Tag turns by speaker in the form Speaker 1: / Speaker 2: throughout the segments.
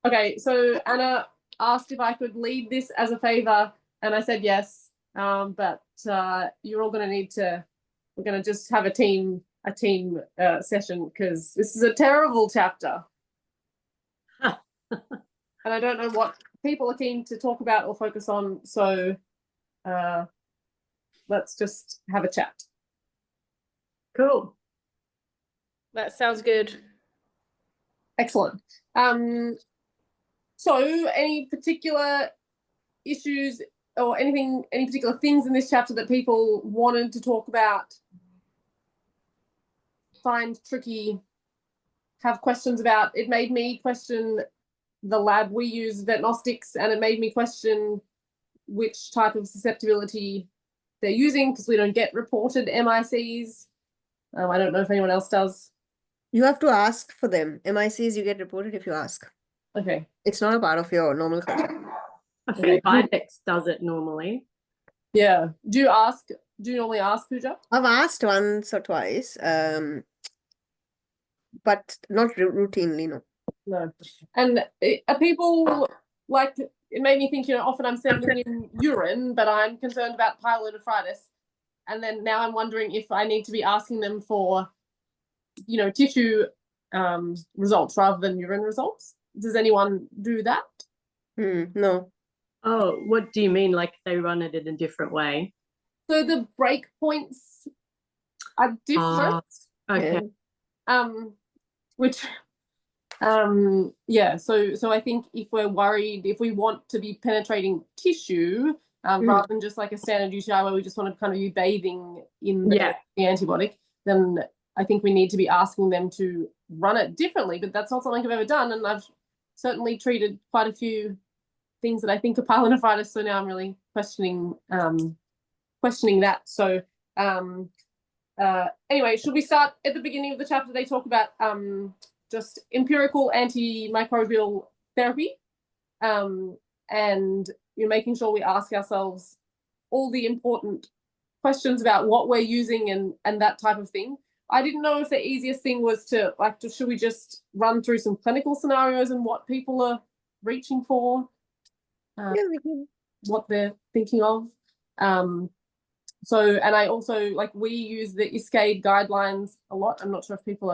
Speaker 1: Okay, so Anna asked if I could lead this as a favor, and I said yes. But you're all going to need to. We're going to just have a team session because this is a terrible chapter, and I don't know what people are keen to talk about or focus on. So let's just have a chat.
Speaker 2: Cool. That sounds good.
Speaker 1: Excellent. So any particular issues or any particular things in this chapter that people wanted to talk about, find tricky, have questions about? It made me question the lab we use, Vetnostics, and it made me question which type of susceptibility they're using because we don't get reported MICs. I don't know if anyone else does.
Speaker 3: You have to ask for them. MICs you get reported if you ask.
Speaker 1: Okay.
Speaker 3: It's not a part of your normal culture.
Speaker 2: I think Videx does it normally.
Speaker 1: Yeah. Do you normally ask, Pooja?
Speaker 3: I've asked once or twice, but not routinely, no.
Speaker 1: No. And are people like, it made me think, often I'm sending in urine, but I'm concerned about pyelonephritis. And then now I'm wondering if I need to be asking them for, tissue results rather than urine results. Does anyone do that?
Speaker 3: No.
Speaker 2: Oh, what do you mean? Like they run it in a different way?
Speaker 1: So the breakpoints are different.
Speaker 2: Okay.
Speaker 1: Which yeah, so I think if we're worried, if we want to be penetrating tissue, rather than just like a standard UTI where we just want to kind of be bathing in the antibiotic, then I think we need to be asking them to run it differently. But that's not something I've ever done, and I've certainly treated quite a few things that I think are pyelonephritis. So now I'm really questioning that. So anyway, should we start at the beginning of the chapter? They talk about just empirical antimicrobial therapy, and you're making sure we ask ourselves all the important questions about what we're using and that type of thing. I didn't know if the easiest thing was to should we just run through some clinical scenarios and what people are reaching for, what they're thinking of. So, and I also, we use the ISCAID guidelines a lot. I'm not sure if people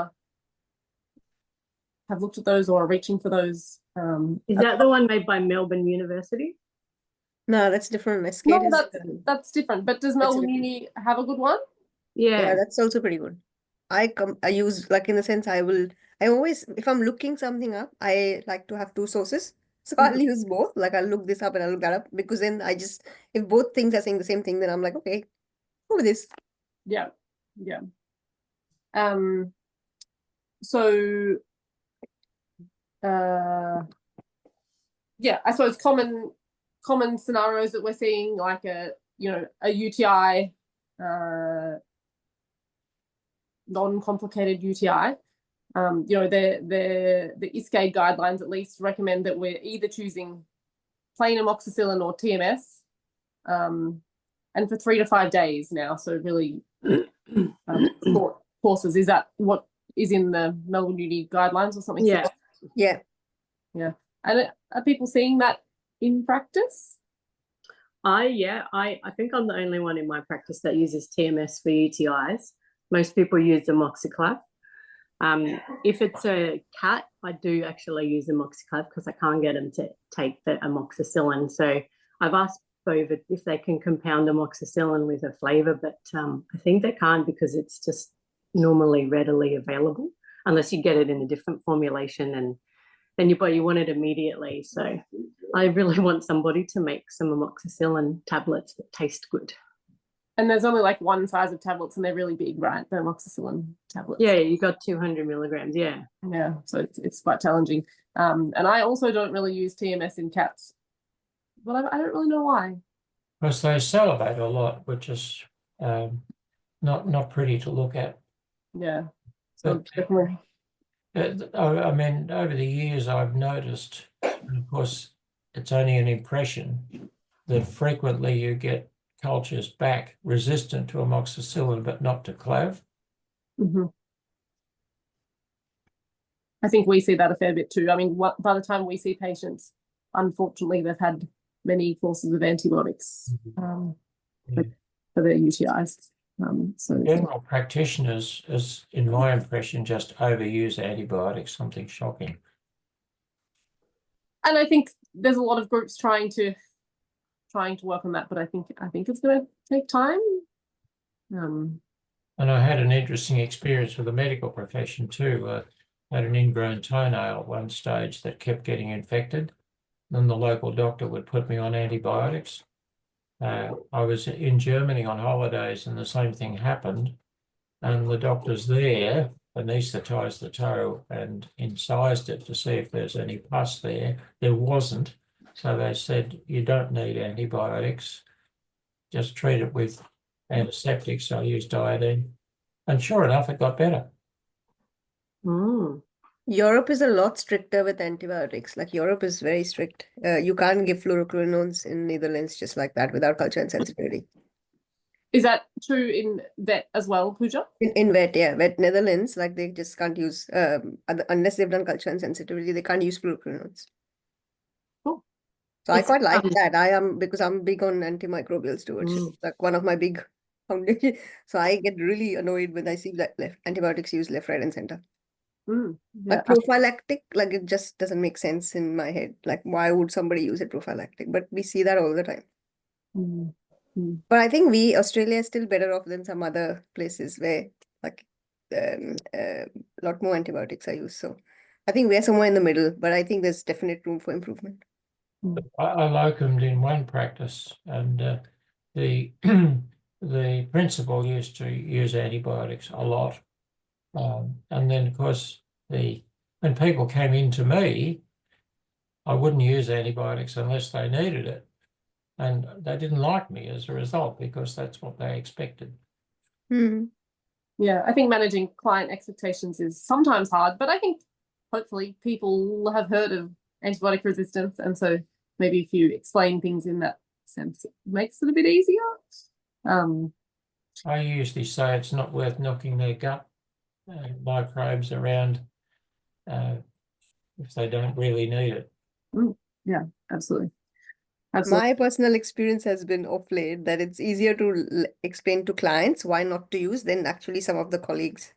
Speaker 1: have looked at those or are reaching for those.
Speaker 2: Is that the one made by Melbourne University?
Speaker 3: No, that's different.
Speaker 1: No, that's different. But does Melbourne Uni have a good one?
Speaker 2: Yeah,
Speaker 3: that's also pretty good. I use, in the sense, I always, if I'm looking something up, I like to have two sources. So I'll use both. I'll look this up and I'll look that up, because then if both things are saying the same thing, then I'm like, okay, go with this.
Speaker 1: Yeah. So I suppose common scenarios that we're seeing, like a UTI, non-complicated UTI. The ISCAID guidelines at least recommend that we're either choosing plain amoxicillin or TMS, and for 3 to 5 days now. So really short courses. Is that what is in the Melbourne Uni guidelines or something?
Speaker 3: Yeah.
Speaker 1: And are people seeing that in practice?
Speaker 2: I think I'm the only one in my practice that uses TMS for UTIs. Most people use amoxiclav. If it's a cat, I do actually use amoxiclav because I can't get them to take the amoxicillin. So I've asked Bova if they can compound amoxicillin with a flavour, but I think they can't because it's just normally readily available, unless you get it in a different formulation and then you want it immediately. So I really want somebody to make some amoxicillin tablets that taste good.
Speaker 1: And there's only one size of tablets, and they're really big, right? The amoxicillin tablets.
Speaker 2: Yeah, you got 200 milligrams. Yeah.
Speaker 1: So it's quite challenging. And I also don't really use TMS in cats, but I don't really know why.
Speaker 4: Because they salivate a lot, which is not pretty to look at.
Speaker 1: Yeah. So
Speaker 4: definitely. I mean, over the years, I've noticed, and of course, it's only an impression, that frequently you get cultures back resistant to amoxicillin, but not to clav.
Speaker 1: I think we see that a fair bit too. I mean, by the time we see patients, unfortunately, they've had many courses of antibiotics
Speaker 4: Yeah.
Speaker 1: for their UTIs. So
Speaker 4: General practitioners, as in my impression, just overuse antibiotics, something shocking.
Speaker 1: and I think there's a lot of groups trying to work on that, but I think it's going to take time.
Speaker 4: And I had an interesting experience with the medical profession too. I had an ingrown toenail at one stage that kept getting infected. Then the local doctor would put me on antibiotics. I was in Germany on holidays and the same thing happened. And the doctors there anaesthetised the toe and incised it to see if there's any pus there. There wasn't. So they said, you don't need antibiotics. Just treat it with antiseptics. So I used iodine. And sure enough, it got better.
Speaker 2: Mm.
Speaker 3: Europe is a lot stricter with antibiotics. Like Europe is very strict. You can't give fluoroquinones in Netherlands just like that without culture and sensitivity.
Speaker 1: Is that true in vet as well, Pooja?
Speaker 3: In vet, yeah, vet Netherlands, like they just can't use unless they've done culture and sensitivity, they can't use fluoroquinones.
Speaker 1: Cool.
Speaker 3: So I
Speaker 2: It's,
Speaker 3: quite like that. Because I'm big on antimicrobial stewardship.
Speaker 2: Mm.
Speaker 3: Like one of my big foundation. So I get really annoyed when I see that antibiotics used left, right, and center.
Speaker 1: Yeah.
Speaker 3: Like prophylactic, like it just doesn't make sense in my head. Like why would somebody use it prophylactic? But we see that all the time. But I think Australia is still better off than some other places where like a lot more antibiotics are used. So I think we're somewhere in the middle, but I think there's definite room for improvement.
Speaker 4: I locumed in one practice, and the the principal used to use antibiotics a lot, and then of course when people came in to me, I wouldn't use antibiotics unless they needed it, and they didn't like me as a result because that's what they expected.
Speaker 1: Yeah, I think managing client expectations is sometimes hard, but I think hopefully people have heard of antibiotic resistance, and so maybe if you explain things in that sense, it makes it a bit easier.
Speaker 4: I usually say it's not worth knocking their gut microbes around if they don't really need it.
Speaker 1: Yeah, absolutely.
Speaker 3: My personal experience has been of late that it's easier to explain to clients why not to use than actually some of the colleagues.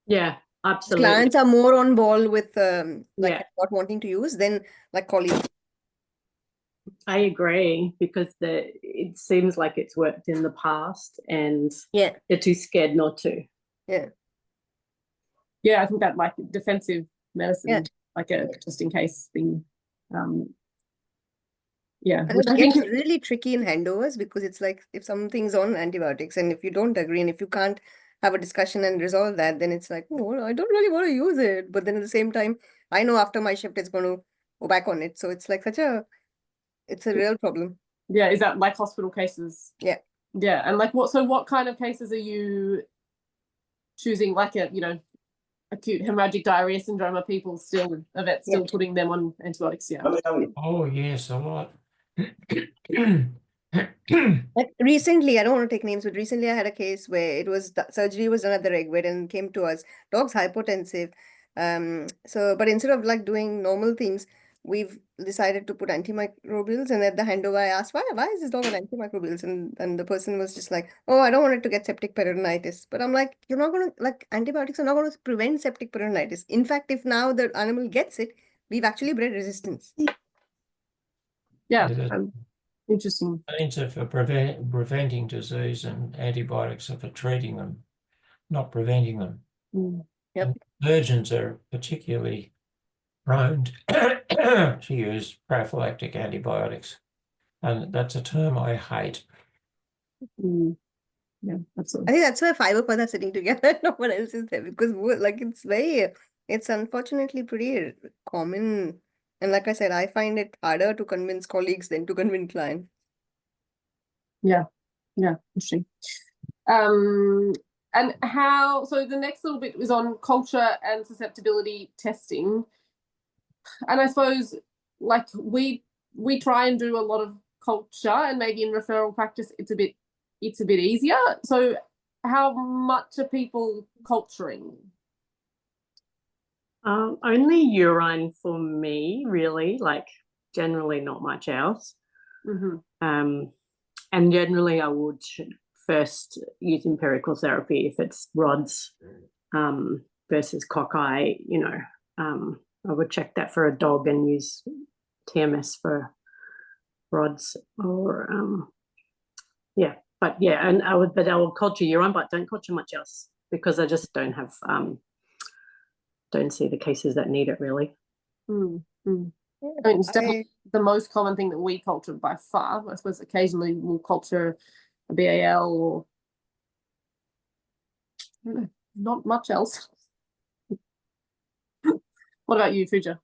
Speaker 2: Yeah, absolutely.
Speaker 3: Clients are more on ball with not wanting to use than like colleagues.
Speaker 2: I agree because it seems like it's worked in the past and they're too scared not to.
Speaker 1: Yeah, I think that like defensive medicine, like a just in case thing.
Speaker 3: And it gets really tricky in handovers because it's like if something's on antibiotics and if you don't agree and if you can't have a discussion and resolve that, then it's like, oh, I don't really want to use it. But then at the same time, I know after my shift it's going to go back on it. So it's like it's a real problem.
Speaker 1: Yeah, is that like hospital cases?
Speaker 3: Yeah.
Speaker 1: Yeah, and like what kind of cases are you choosing? Like acute hemorrhagic diarrhea syndrome, are people still putting them on antibiotics? Yeah.
Speaker 4: Oh yes, a lot.
Speaker 3: Like recently, I don't want to take names, but recently I had a case where surgery was done at the reg vet and came to us. Dog's hypotensive. But instead of like doing normal things, we've decided to put antimicrobials. And at the handover, I asked, why is this dog on antimicrobials? And the person was just like, oh, I don't want it to get septic peritonitis. But I'm like, you're not going to, like, antibiotics are not going to prevent septic peritonitis. In fact, if now the animal gets it, we've actually bred resistance.
Speaker 1: Yeah. Interesting.
Speaker 4: Means are for preventing disease and antibiotics are for treating them, not preventing them.
Speaker 3: Yep.
Speaker 4: Surgeons are particularly prone to use prophylactic antibiotics, and that's a term I hate.
Speaker 1: Yeah, absolutely.
Speaker 3: I think that's why 5 of us are sitting together. No one else is there because like it's unfortunately pretty common. And like I said, I find it harder to convince colleagues than to convince clients.
Speaker 1: Yeah, interesting. And so the next little bit was on culture and susceptibility testing. And I suppose like we try and do a lot of culture, and maybe in referral practice it's a bit easier. So how much are people culturing?
Speaker 2: Only urine for me, really. Like generally not much else. And generally I would first use empirical therapy if it's rods versus cockeye. You know, I would check that for a dog and use TMS for rods, or yeah. But yeah, and I would culture urine, but don't culture much else because I just don't have don't see the cases that need it really.
Speaker 1: I mean, it's definitely the most common thing that we culture by far. I suppose occasionally we'll culture a BAL or I don't know, not much else. What about you, Fuja?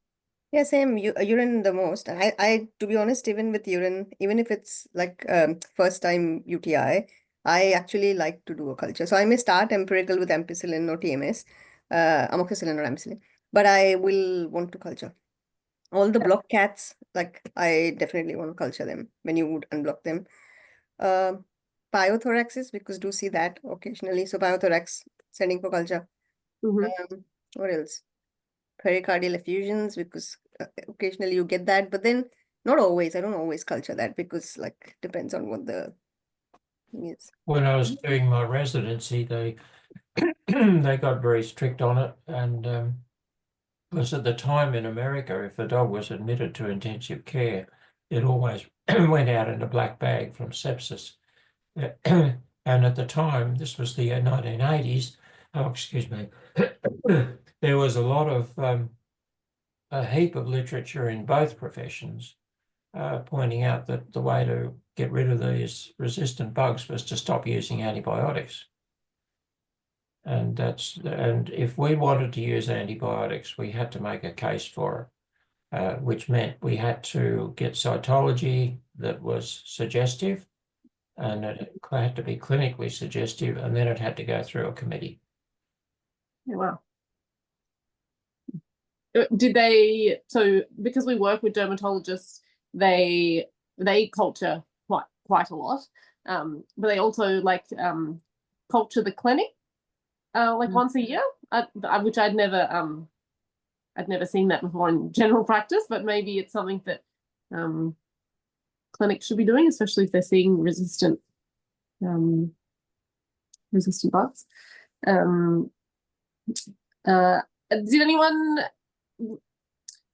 Speaker 3: Yeah, same. Urine the most. I, to be honest, even with urine, even if it's like first time UTI, I actually like to do a culture. So I may start empirical with ampicillin or TMS, amoxicillin or ampicillin, but I will want to culture. All the block cats, like I definitely want to culture them when you would unblock them. Pyothoraxes, because do see that occasionally. So pyothorax, sending for culture. What else? Pericardial effusions, because occasionally you get that, but then not always. I don't always culture that because like depends on what the thing is.
Speaker 4: When I was doing my residency, they they got very strict on it, and because at the time in America, if a dog was admitted to intensive care, it always went out in a black bag from sepsis. And at the time, this was the 1980s. Oh, excuse me. There was a lot of a heap of literature in both professions pointing out that the way to get rid of these resistant bugs was to stop using antibiotics. And if we wanted to use antibiotics, we had to make a case for it, which meant we had to get cytology that was suggestive, and it had to be clinically suggestive, and then it had to go through a committee.
Speaker 1: Yeah, wow. Did they, so because we work with dermatologists, they culture quite a lot, but they also like culture the clinic like once a year, which I'd never seen that before in general practice, but maybe it's something that clinics should be doing, especially if they're seeing resistant bugs. Did anyone?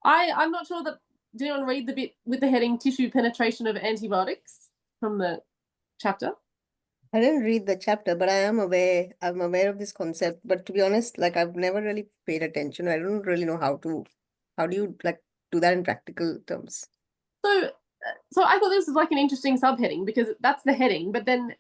Speaker 1: I'm not sure that. Did anyone read the bit with the heading "Tissue Penetration of Antibiotics" from the chapter?
Speaker 3: I didn't read the chapter, but I'm aware of this concept. But to be honest, like I've never really paid attention. I don't really know how do you like do that in practical terms?
Speaker 1: So I thought this was like an interesting subheading because that's the heading, but then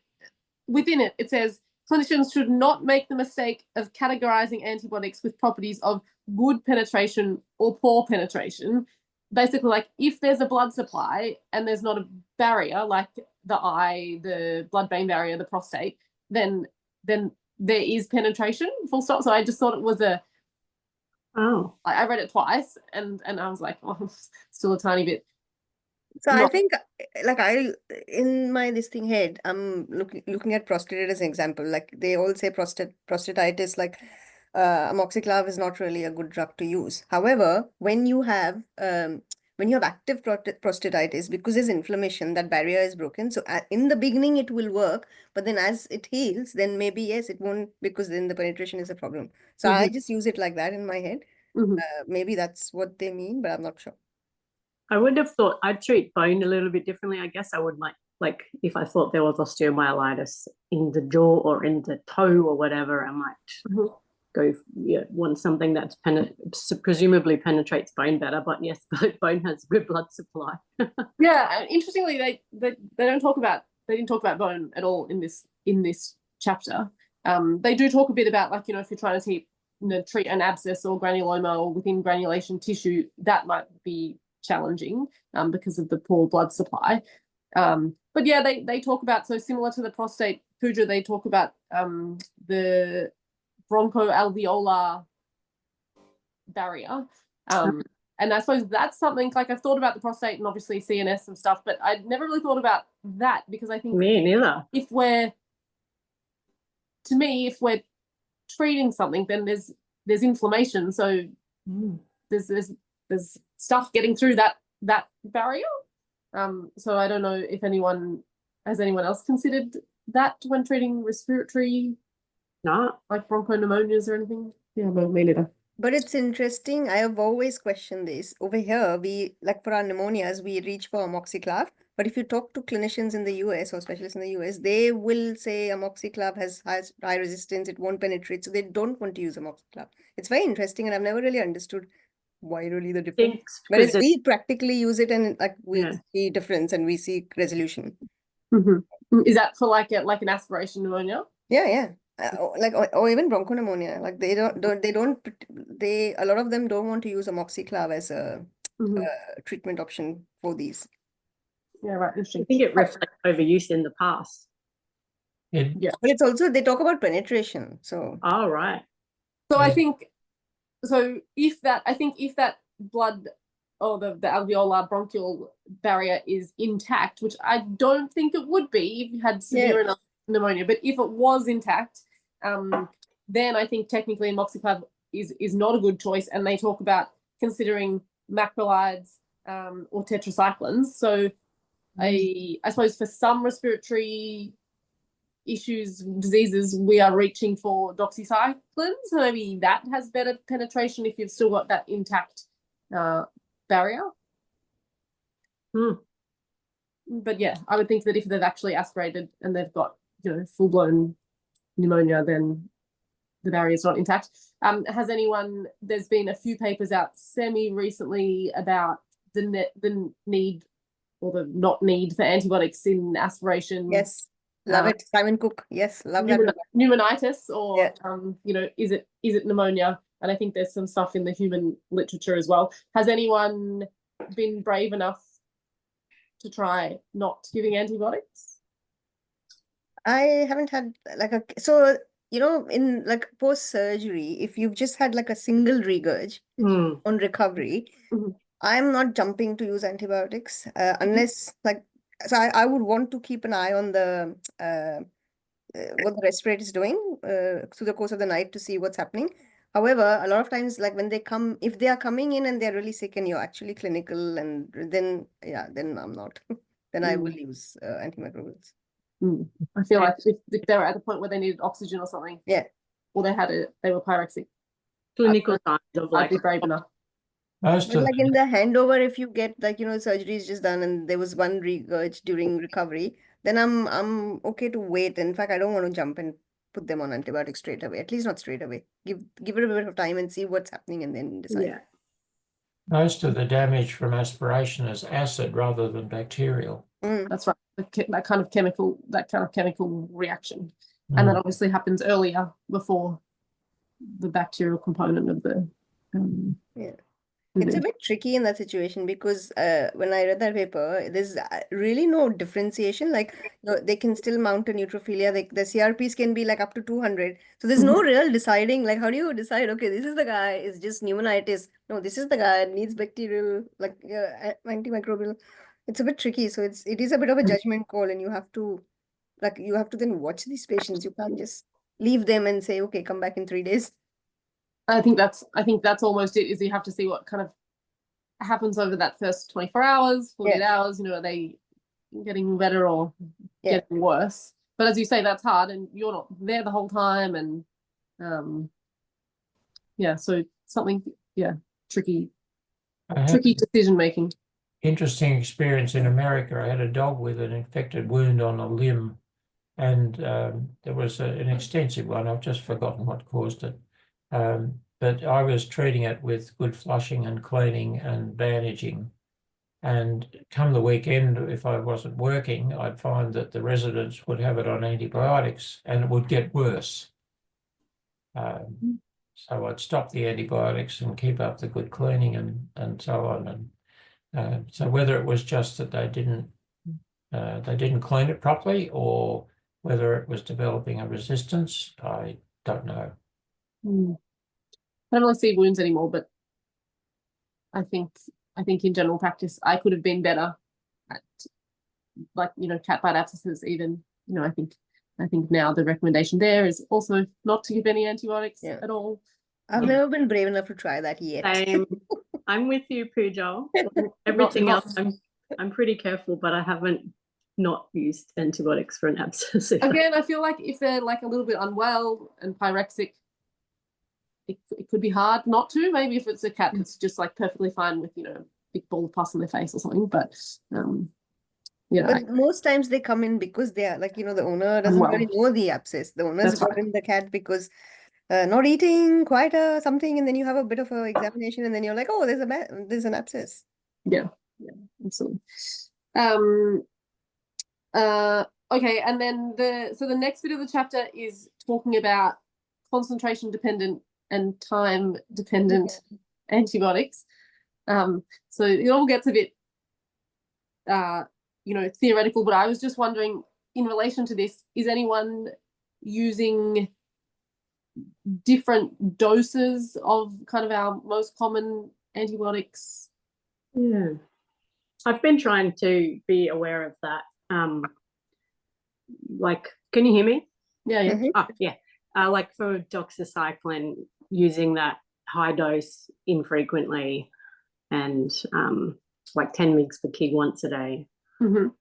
Speaker 1: within it, it says clinicians should not make the mistake of categorizing antibiotics with properties of good penetration or poor penetration. Basically, like if there's a blood supply and there's not a barrier, like the eye, the blood-brain barrier, the prostate, then there is penetration, full stop. So I just thought it was I read it twice and I was like, oh, still a tiny bit.
Speaker 3: So I think like in my this thing head, I'm looking at prostatitis as an example. Like they all say prostatitis, like amoxiclav is not really a good drug to use. However, when you have active prostatitis, because there's inflammation, that barrier is broken. So in the beginning it will work, but then as it heals, then maybe yes, it won't, because then the penetration is a problem. So I just use it like that in my head. Maybe that's what they mean, but I'm not sure.
Speaker 2: I would have thought I'd treat bone a little bit differently. I guess I would like if I thought there was osteomyelitis in the jaw or in the toe or whatever, I might go want something that's presumably penetrates bone better. But yes, bone has good blood supply.
Speaker 1: Yeah, interestingly, they didn't talk about bone at all in this chapter. They do talk a bit about, like, if you're trying to treat an abscess or granuloma or within granulation tissue, that might be challenging because of the poor blood supply. But yeah, they talk about, so similar to the prostate, Pooja, they talk about the bronchoalveolar barrier. And I suppose that's something, like, I've thought about the prostate and obviously CNS and stuff, but I'd never really thought about that, because I think
Speaker 2: me neither.
Speaker 1: If we're treating something, then there's inflammation. So there's stuff getting through that barrier. So I don't know if anyone else considered that when treating respiratory, like bronchopneumonias or anything. Yeah, but me neither.
Speaker 3: But it's interesting. I have always questioned this. Over here, we, like for our pneumonias, we reach for amoxiclav. But if you talk to clinicians in the US or specialists in the US, they will say amoxiclav has high resistance, it won't penetrate. So they don't want to use amoxiclav. It's very interesting, and I've never really understood why really the difference. Whereas we practically use it, and like we see difference and we see resolution.
Speaker 1: Is that for like an aspiration pneumonia?
Speaker 3: Yeah. Or even bronchopneumonia, like a lot of them don't want to use amoxiclav as a treatment option for these.
Speaker 1: Yeah, right. Interesting.
Speaker 2: I think it reflects overuse in the past.
Speaker 1: Yeah,
Speaker 3: but it's also, they talk about penetration. So
Speaker 2: right.
Speaker 1: So I think if that blood or the alveolar bronchial barrier is intact, which I don't think it would be if you had severe enough pneumonia, but if it was intact, then I think technically amoxiclav is not a good choice, and they talk about considering macrolides or tetracyclines. So I suppose for some respiratory diseases, we are reaching for doxycycline, so maybe that has better penetration if you've still got that intact barrier. But yeah, I would think that if they've actually aspirated and they've got full-blown pneumonia, then the barrier is not intact. There's been a few papers out semi-recently about the need or the not need for antibiotics in aspiration.
Speaker 3: Yes, love it. Simon Cook. Yes, love that.
Speaker 1: Pneumonitis, or is it pneumonia? And I think there's some stuff in the human literature as well. Has anyone been brave enough to try not giving antibiotics?
Speaker 3: I haven't had in like post-surgery, if you've just had like a single regurg on recovery, I'm not jumping to use antibiotics unless I would want to keep an eye on the what the respirator is doing through the course of the night to see what's happening. However, a lot of times, like when if they are coming in and they're really sick and you're actually clinical, and then I'm not. Then I will use antimicrobials.
Speaker 1: I feel like if they were at the point where they needed oxygen or something, or they were pyrexic,
Speaker 2: clinical signs of
Speaker 1: I'd be brave enough.
Speaker 3: But like in the handover, if you get surgery is just done and there was one regurg during recovery, then I'm okay to wait. In fact, I don't want to jump and put them on antibiotics straight away. At least not straight away. Give it a bit of time and see what's happening, and then decide.
Speaker 2: Yeah.
Speaker 4: Most of the damage from aspiration is acid rather than bacterial.
Speaker 1: That's right. That kind of chemical reaction, and that obviously happens earlier before the bacterial component of the.
Speaker 3: It's a bit tricky in that situation because when I read that paper, there's really no differentiation. Like they can still mount a neutrophilia. The CRPs can be like up to 200. So there's no real deciding. Like, how do you decide? Okay, this is the guy is just pneumonitis. No, this is the guy needs bacterial antimicrobial. It's a bit tricky. So it is a bit of a judgment call, and you have to then watch these patients. You can't just leave them and say, okay, come back in 3 days.
Speaker 1: I think that's almost it. Is you have to see what kind of happens over that first 24 hours, 48 hours. Are they getting better or getting worse? But as you say, that's hard, and you're not there the whole time, and so something tricky decision making.
Speaker 4: Interesting experience in America. I had a dog with an infected wound on a limb, and there was an extensive one. I've just forgotten what caused it. But I was treating it with good flushing and cleaning and bandaging. And come the weekend, if I wasn't working, I'd find that the residents would have it on antibiotics and it would get worse. So I'd stop the antibiotics and keep up the good cleaning and so on. And so whether it was just that they didn't clean it properly, or whether it was developing a resistance, I don't know.
Speaker 1: I don't really see wounds anymore, but I think in general practice I could have been better at cat bite abscesses even. I think now the recommendation there is also not to give any antibiotics at all.
Speaker 3: I've never been brave enough to try that yet.
Speaker 2: Same. I'm with you, Pooja. Everything else, I'm pretty careful, but I haven't not used antibiotics for an abscess.
Speaker 1: Again, I feel like if they're like a little bit unwell and pyrexic, it could be hard not to. Maybe if it's a cat that's just like perfectly fine with, you know, a big ball of pus on their face or something. But you know,
Speaker 3: But most times they come in because they are like, you know, the owner doesn't really know the abscess. The owner's brought in the cat because not eating quite something, and then you have a bit of an examination, and then you're like, oh, there's an abscess.
Speaker 1: Yeah, absolutely. Okay, and then the next bit of the chapter is talking about concentration dependent and time dependent antibiotics. So it all gets a bit you know, theoretical, but I was just wondering, in relation to this, is anyone using different doses of kind of our most common antibiotics?
Speaker 2: Yeah, I've been trying to be aware of that. Like, can you hear me?
Speaker 1: Yeah.
Speaker 2: Oh, yeah. Like for doxycycline, using that high dose infrequently, and like 10 mg per kg once a day,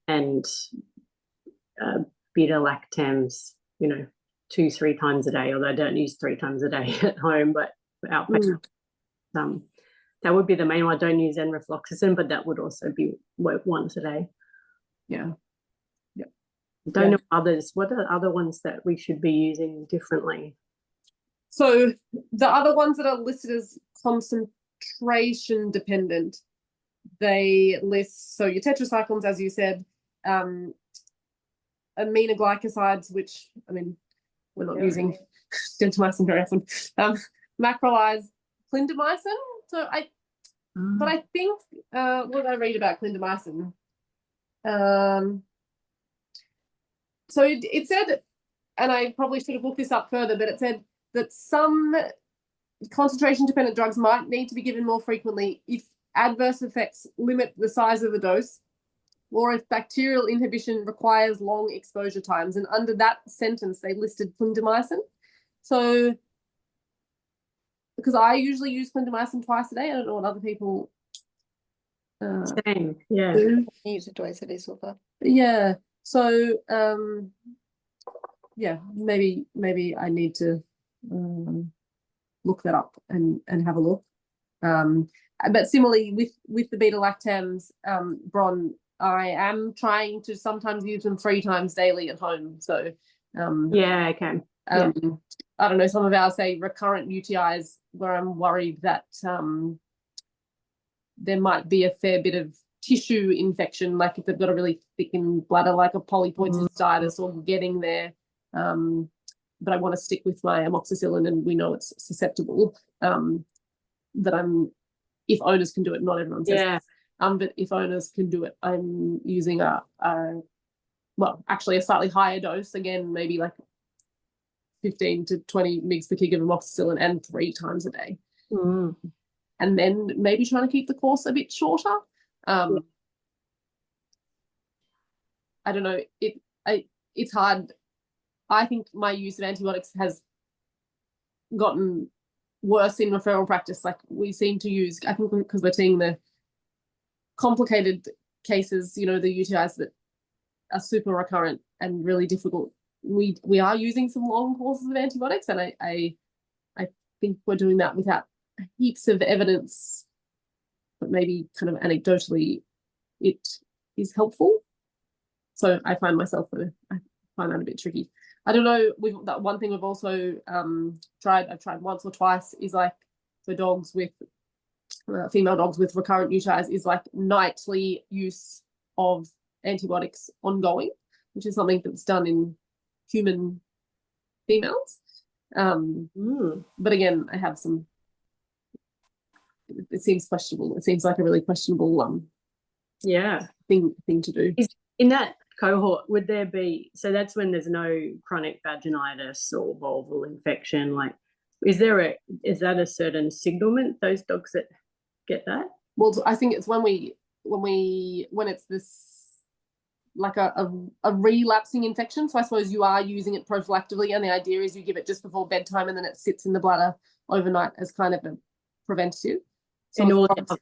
Speaker 2: and beta lactams, you know, 2-3 times a day. Although I don't use 3 times a day at home, but outpatient. That would be the main one. I don't use enrofloxacin, but that would also be once a day. Yeah. Don't know others. What are other ones that we should be using differently?
Speaker 1: So the other ones that are listed as concentration dependent, they list, so your tetracyclines, as you said, aminoglycosides, which, I mean, we're not using gentamicin very often, macrolide, clindamycin. So but I think, what did I read about clindamycin? So it said, and I probably should have looked this up further, but it said that some concentration-dependent drugs might need to be given more frequently if adverse effects limit the size of the dose, or if bacterial inhibition requires long exposure times. And under that sentence, they listed clindamycin. So, because I usually use clindamycin twice a day, I don't know what other people
Speaker 2: Same, yeah.
Speaker 3: I use it twice a day so far.
Speaker 1: Yeah. So yeah, maybe I need to look that up and have a look. But similarly with the beta lactams, Bron, I am trying to sometimes use them 3 times daily at home. So
Speaker 2: yeah, I can.
Speaker 1: I don't know, some of our say recurrent UTIs where I'm worried that there might be a fair bit of tissue infection, like if they've got a really thickened bladder, like a polypoid cystitis, or getting there. But I want to stick with my amoxicillin, and we know it's susceptible. That if owners can do it, not everyone says. But if owners can do it, I'm using well, actually a slightly higher dose, again, maybe like 15 to 20 mg per kg of amoxicillin, and 3 times a day. And then maybe trying to keep the course a bit shorter. I don't know, it's hard. I think my use of antibiotics has gotten worse in referral practice. Like, we seem to use, I think because we're seeing the complicated cases, you know, the UTIs that are super recurrent and really difficult, we are using some long courses of antibiotics, and I think we're doing that without heaps of evidence, but maybe kind of anecdotally it is helpful. So I find that a bit tricky. I don't know, that one thing we've also I've tried once or twice, is like for dogs with female dogs with recurrent UTIs, is like nightly use of antibiotics ongoing, which is something that's done in human females. But again, I have some, it seems questionable. It seems like a really questionable thing to do.
Speaker 2: In that cohort, would there be, so that's when there's no chronic vaginitis or vulval infection, like is that a certain signalment, those dogs that get that?
Speaker 1: Well, I think it's when it's this like a relapsing infection. So I suppose you are using it prophylactically, and the idea is you give it just before bedtime, and then it sits in the bladder overnight as kind of a preventative. So
Speaker 2: and all the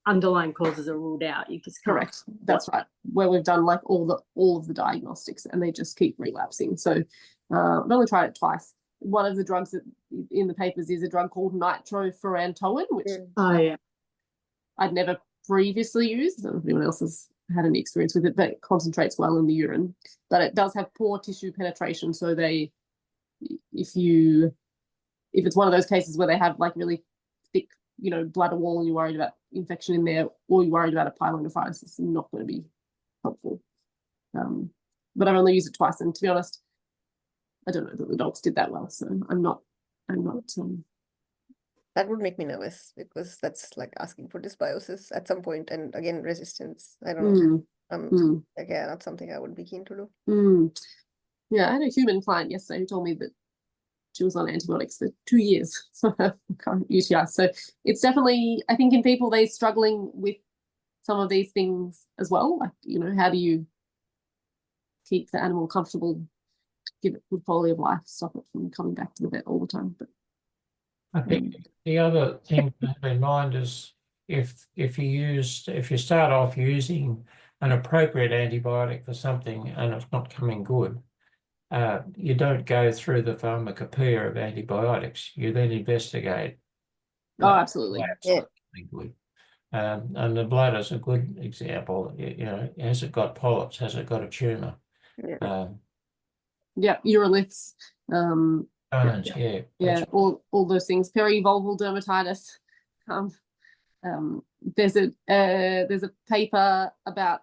Speaker 2: underlying causes are ruled out. You just can't.
Speaker 1: Correct. That's right. Where we've done like all of the diagnostics and they just keep relapsing. So I've only tried it twice. One of the drugs that in the papers is a drug called nitrofurantoin, which I'd never previously used. I don't know if anyone else has had any experience with it, but it concentrates well in the urine. But it does have poor tissue penetration. So if it's one of those cases where they have like really thick, bladder wall and you're worried about infection in there, or you're worried about a pyelonephritis, it's not going to be helpful. But I've only used it twice, and to be honest, I don't know that the dogs did that well. So I'm not.
Speaker 3: That would make me nervous because that's like asking for dysbiosis at some point, and again resistance. I don't know. Again, that's something I would be keen to do.
Speaker 1: Yeah, I had a human client yesterday who told me that she was on antibiotics for 2 years for her current UTI. So it's definitely, I think in people, they're struggling with some of these things as well. Like, how do you keep the animal comfortable, give it good quality of life, stop it from coming back to the vet all the time. But
Speaker 4: I think the other thing to have in mind is if you start off using an appropriate antibiotic for something and it's not coming good, you don't go through the pharmacopoeia of antibiotics. You then investigate.
Speaker 1: Oh, absolutely.
Speaker 3: Yeah.
Speaker 4: Good. And the bladder is a good example. Has it got polyps? Has it got a tumor?
Speaker 1: Yeah, uroliths.
Speaker 4: Bones,
Speaker 1: yeah, all those things. Perivulval dermatitis. There's a paper about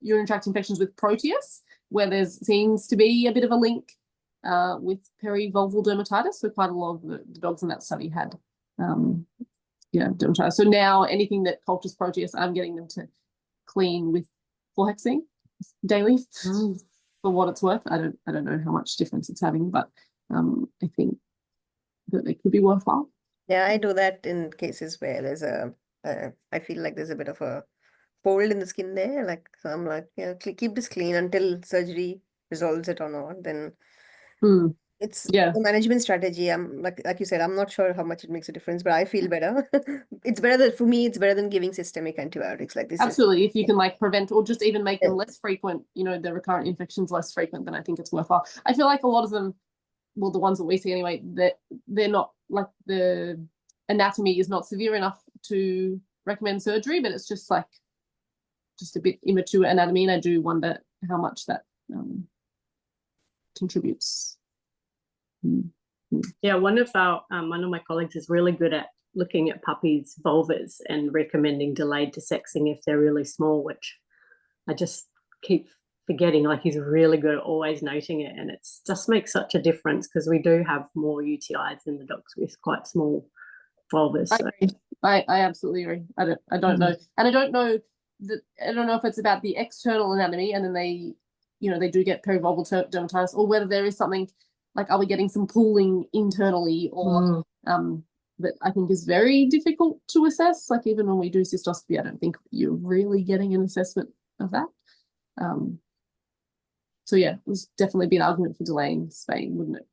Speaker 1: urinary tract infections with Proteus, where there seems to be a bit of a link with perivulval dermatitis. So quite a lot of the dogs in that study had dermatitis. So now anything that cultures Proteus, I'm getting them to clean with fluohexene daily. For what it's worth, I don't know how much difference it's having, but I think that it could be worthwhile.
Speaker 3: Yeah, I do that in cases where there's I feel like there's a bit of a fold in the skin there. Like, so I'm like, keep this clean until surgery resolves it or not. Then it's the management strategy. I'm like you said, I'm not sure how much it makes a difference, but I feel better. It's better for me. It's better than giving systemic antibiotics like this.
Speaker 1: Absolutely. If you can like prevent or just even make them less frequent, the recurrent infections less frequent, then I think it's worthwhile. I feel like a lot of them, well, the ones that we see anyway, that they're not like the anatomy is not severe enough to recommend surgery, but it's just like a bit immature anatomy, and I do wonder how much that contributes.
Speaker 2: Yeah, one of my colleagues is really good at looking at puppies' vulvas and recommending delayed desexing if they're really small, which I just keep forgetting. Like, he's really good at always noting it, and it's just makes such a difference because we do have more UTIs in the dogs with quite small vulvas. So.
Speaker 1: I absolutely agree. I don't know, and I don't know if it's about the external anatomy, and then they do get perivulval dermatitis, or whether there is something like, are we getting some pooling internally, or that I think is very difficult to assess. Like, even when we do cystoscopy, I don't think you're really getting an assessment of that. So yeah, it was definitely be an argument for delaying spaying, wouldn't it?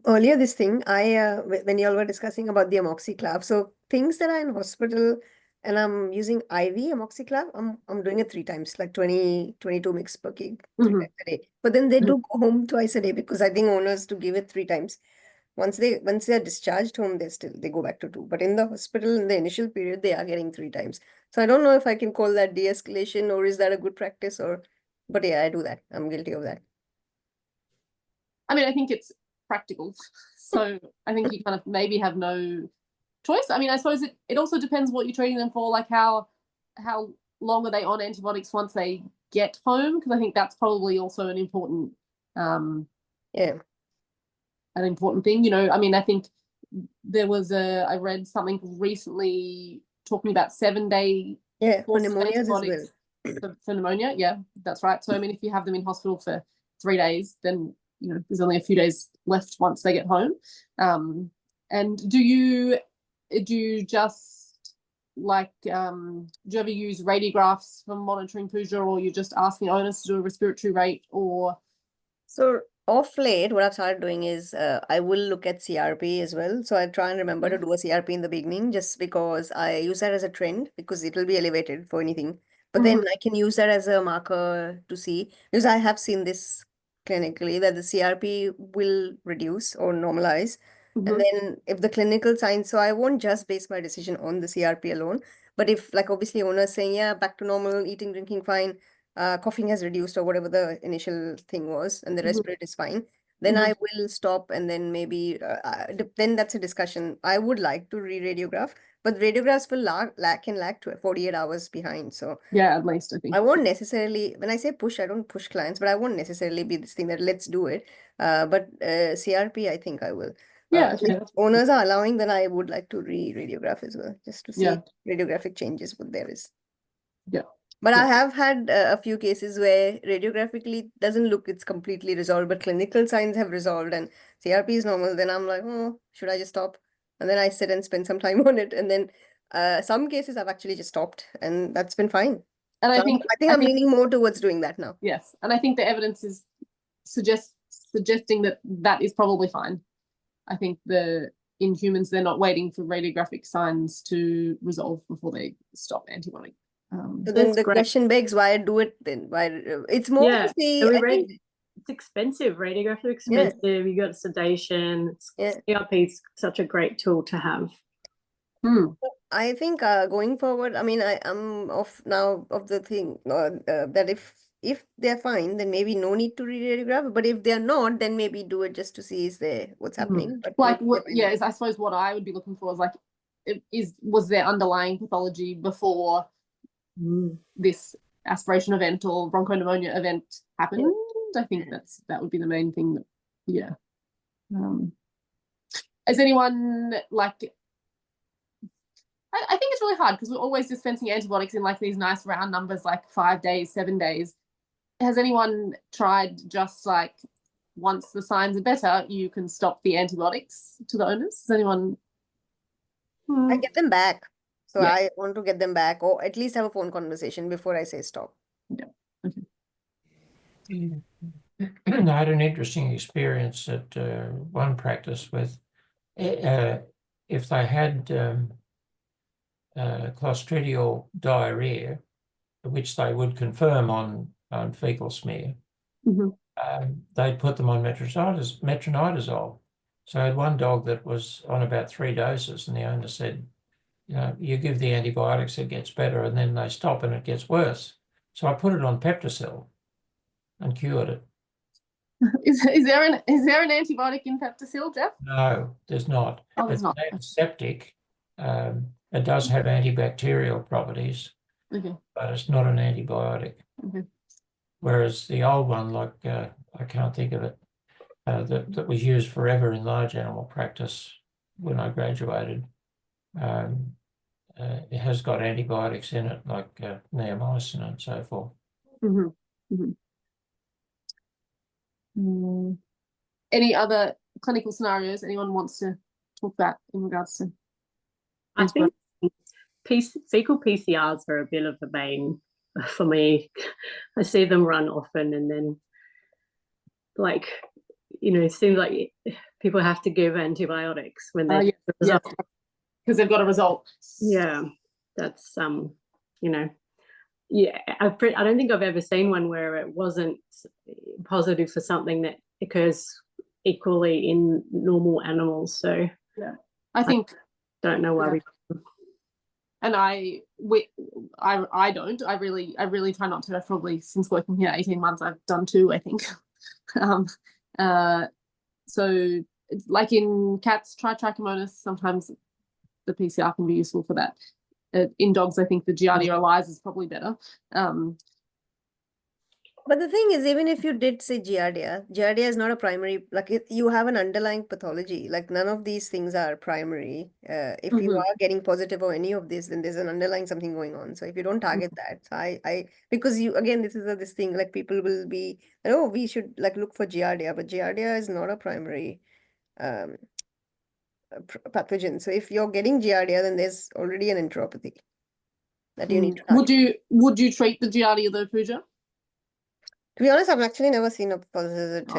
Speaker 3: Earlier this thing, when you all were discussing about the amoxiclav, so things that are in hospital and I'm using IV amoxiclav, I'm doing it 3 times, like 22 mg per kg 3 times a day. But then they do go home twice a day because I think owners to give it 3 times. Once they are discharged home, they go back to 2. But in the hospital, in the initial period, they are getting 3 times. So I don't know if I can call that de-escalation, or is that a good practice, but yeah, I do that. I'm guilty of that.
Speaker 1: I mean, I think it's practical. So I think you kind of maybe have no choice. I mean, I suppose it also depends what you're treating them for, like how long are they on antibiotics once they get home, because I think that's probably also an important an important thing. I mean, I think there was I read something recently talking about 7-day
Speaker 3: for pneumonia as well.
Speaker 1: For pneumonia, yeah, that's right. So I mean, if you have them in hospital for 3 days, then there's only a few days left once they get home. And do you just like do you ever use radiographs for monitoring Puja, or you're just asking owners to do a respiratory rate, or
Speaker 3: So off late, what I've started doing is I will look at CRP as well. So I try and remember to do a CRP in the beginning just because I use that as a trend because it will be elevated for anything. But then I can use that as a marker to see because I have seen this clinically that the CRP will reduce or normalize. And then if the clinical signs, so I won't just base my decision on the CRP alone. But if like obviously owner's saying, yeah, back to normal, eating, drinking fine, coughing has reduced or whatever the initial thing was, and the rest rate is fine, then I will stop and then maybe then that's a discussion. I would like to re-radiograph, but radiographs will lag to 48 hours behind. So
Speaker 1: yeah, at least I think.
Speaker 3: I won't necessarily, when I say push, I don't push clients, but I won't necessarily be this thing that let's do it. But CRP, I think I will.
Speaker 1: Yeah,
Speaker 3: If owners are allowing, then I would like to re-radiograph as well, just to see radiographic changes, what there is.
Speaker 1: Yeah.
Speaker 3: But I have had a few cases where radiographically doesn't look it's completely resolved, but clinical signs have resolved and CRP is normal. Then I'm like, oh, should I just stop? And then I sit and spend some time on it. And then some cases I've actually just stopped, and that's been fine.
Speaker 1: And
Speaker 3: So
Speaker 1: I think
Speaker 3: I'm leaning more towards doing that now.
Speaker 1: Yes, and I think the evidence is suggesting that that is probably fine. I think in humans they're not waiting for radiographic signs to resolve before they stop antibiotic.
Speaker 3: So then the question begs, why do it then? Why it's more to see.
Speaker 2: It's expensive. Radiography is expensive. You got sedation. CRP is such a great tool to have.
Speaker 3: I think going forward, I mean, I'm off now of the thing that if they're fine, then maybe no need to re-radiograph. But if they're not, then maybe do it just to see what's happening. But
Speaker 1: like I suppose what I would be looking for is like, was there underlying pathology before this aspiration event or bronchopneumonia event happened? I think that would be the main thing. Is anyone like? I think it's really hard because we're always dispensing antibiotics in like these nice round numbers, like 5 days, 7 days. Has anyone tried just like once the signs are better, you can stop the antibiotics to the owners? Has anyone?
Speaker 3: I get them back. So I want to get them back or at least have a phone conversation before I say stop.
Speaker 4: I had an interesting experience at one practice with if they had clostridial diarrhea, which they would confirm on fecal smear, they'd put them on metronidazole. So I had one dog that was on about 3 doses, and the owner said, you give the antibiotics, it gets better, and then they stop and it gets worse. So I put it on Peptocel and cured it.
Speaker 1: Is there an antibiotic in Peptocel, Jeff?
Speaker 4: No, there's not.
Speaker 1: Oh, there's not.
Speaker 4: It's antiseptic. It does have antibacterial properties, but it's not an antibiotic. Whereas the old one, like I can't think of it, that was used forever in large animal practice when I graduated, it has got antibiotics in it, like neomycin and so forth.
Speaker 1: Any other clinical scenarios anyone wants to talk about in regards to?
Speaker 2: I think fecal PCRs are a bit of a bane for me. I see them run often, and then like, it seems like people have to give antibiotics when they're
Speaker 1: because they've got a result.
Speaker 2: That's I don't think I've ever seen one where it wasn't positive for something that occurs equally in normal animals. So
Speaker 1: I think
Speaker 2: don't know why we.
Speaker 1: And I don't. I really try not to. I've probably, since working here 18 months, I've done 2, I think. So like in cats, trichomonas, sometimes the PCR can be useful for that. In dogs, I think the Giardia ELISA is probably better.
Speaker 3: But the thing is, even if you did say Giardia is not a primary, like you have an underlying pathology, like none of these things are primary. If you are getting positive or any of this, then there's an underlying something going on. So if you don't target that, so because again, this is this thing, like people will be, oh, we should like look for Giardia, but Giardia is not a primary pathogen. So if you're getting Giardia, then there's already an enteropathy that you need to target.
Speaker 1: Would you treat the Giardia though, Pooja?
Speaker 3: To be honest, I've actually never seen a visit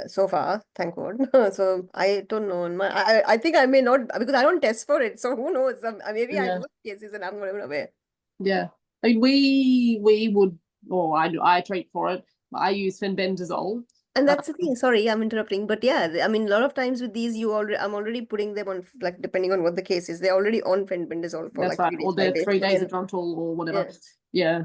Speaker 3: so far, thank God. So I don't know. I think I may not, because I don't test for it. So who knows? Maybe I do have cases and I'm not even aware.
Speaker 1: Yeah. I mean, we would, or I treat for it. I use fenbendazole.
Speaker 3: And that's the thing. Sorry, I'm interrupting. But yeah, I mean, a lot of times with these, I'm already putting them on, like, depending on what the case is, they're already on fenbendazole for
Speaker 1: That's
Speaker 3: like
Speaker 1: right.
Speaker 3: 3 days,
Speaker 1: Or they're
Speaker 3: 5 days.
Speaker 1: 3
Speaker 3: So
Speaker 1: days
Speaker 3: then,
Speaker 1: of Drontal or whatever. Yeah.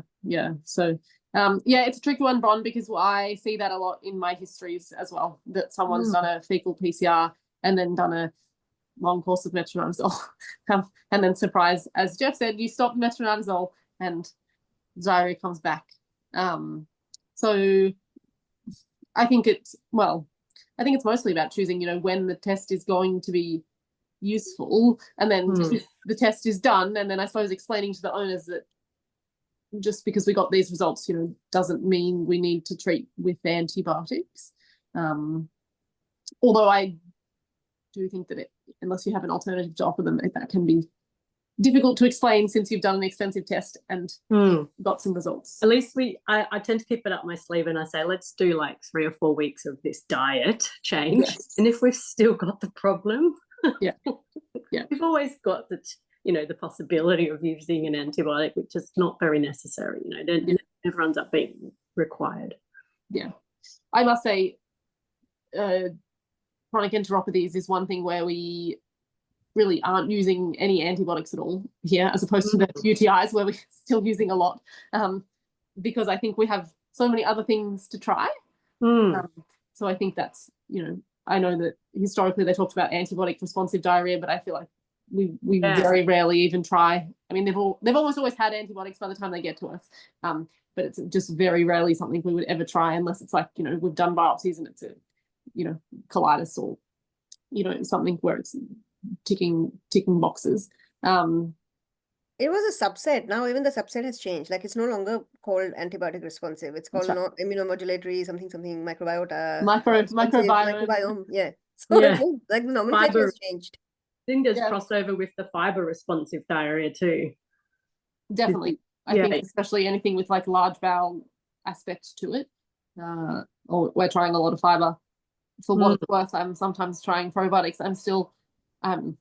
Speaker 1: So, yeah, it's a tricky one, Bron, because I see that a lot in my histories as well, that someone's done a fecal PCR and then done a long course of metronidazole. And then surprise, as Jeff said, you stop metronidazole and diarrhea comes back. So I think it's mostly about choosing, when the test is going to be useful, and then if the test is done, and then I suppose explaining to the owners that just because we got these results, doesn't mean we need to treat with antibiotics. Although I do think that unless you have an alternative to offer them, that can be difficult to explain since you've done an expensive test and got some results.
Speaker 2: At least I tend to keep it up my sleeve and I say, let's do like 3 or 4 weeks of this diet change.
Speaker 1: Yes.
Speaker 2: And if we've still got the problem,
Speaker 1: yeah,
Speaker 2: we've always got the possibility of using an antibiotic, which is not very necessary. It never ends up being required.
Speaker 1: Yeah, I must say, chronic enteropathies is one thing where we really aren't using any antibiotics at all here, as opposed to the UTIs where we're still using a lot, because I think we have so many other things to try. So I think that's, I know that historically they talked about antibiotic responsive diarrhea, but I feel like we very rarely even try. I mean, they've almost always had antibiotics by the time they get to us, but it's just very rarely something we would ever try unless it's like, we've done biopsies and it's a, colitis or, something where it's ticking boxes.
Speaker 3: It was a subset. Now even the subset has changed. Like, it's no longer called antibiotic responsive. It's called not immunomodulatory something microbiota. Microbiome. Yeah. So like the nomenclature has changed.
Speaker 2: I think there's crossover with the fiber responsive diarrhea too.
Speaker 1: Definitely. I think especially anything with like large bowel aspects to it. Or we're trying a lot of fiber. For what it's worth, I'm sometimes trying probiotics. I'm still I'm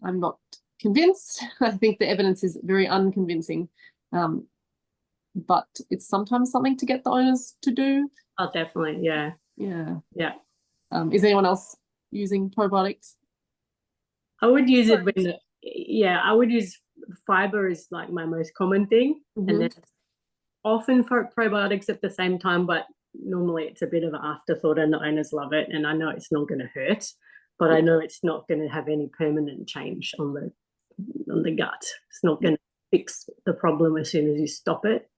Speaker 1: not convinced. I think the evidence is very unconvincing. But it's sometimes something to get the owners to do.
Speaker 2: Oh, definitely. Yeah.
Speaker 1: Is anyone else using probiotics?
Speaker 2: I would use it when I would use fiber is like my most common thing, and then often for probiotics at the same time, but normally it's a bit of an afterthought and the owners love it, and I know it's not going to hurt, but I know it's not going to have any permanent change on the gut. It's not going to fix the problem as soon as you stop it.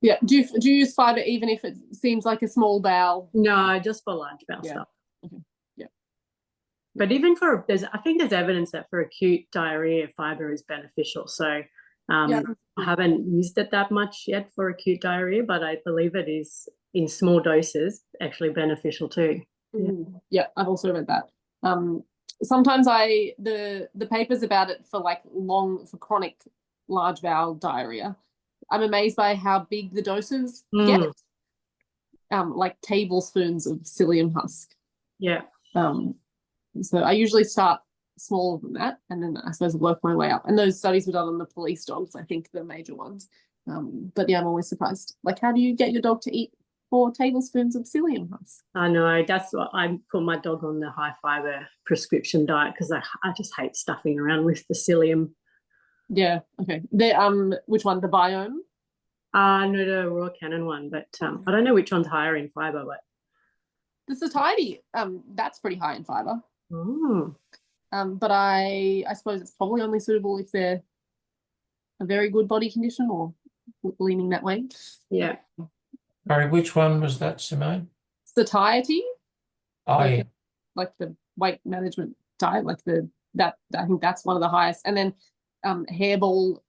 Speaker 1: Yeah. Do you use fiber even if it seems like a small bowel?
Speaker 2: No, just for large bowel stuff.
Speaker 1: Okay. Yeah.
Speaker 2: But even I think there's evidence that for acute diarrhea, fiber is beneficial. So I haven't used it that much yet for acute diarrhea, but I believe it is in small doses actually beneficial too.
Speaker 1: Yeah, I've also read that. Sometimes the papers about it for for chronic large bowel diarrhea, I'm amazed by how big the doses get. Like tablespoons of psyllium husk. Yeah. So I usually start smaller than that, and then I suppose work my way up. And those studies were done on the police dogs, I think, the major ones. But yeah, I'm always surprised. Like, how do you get your dog to eat 4 tablespoons of psyllium husk? I know, that's what I put my dog on, the high fiber prescription diet, because I just hate stuffing around with the psyllium. Yeah. Okay. Which one? The Biome? No, the Raw Cannon one, but I don't know which one's higher in fiber, but the satiety, that's pretty high in fiber. But I suppose it's probably only suitable if they're a very good body condition or leaning that way. Yeah.
Speaker 4: Sorry, which one was that, Simone?
Speaker 1: Satiety.
Speaker 4: Oh,
Speaker 1: like the weight management diet, I think that's one of the highest. And then hairball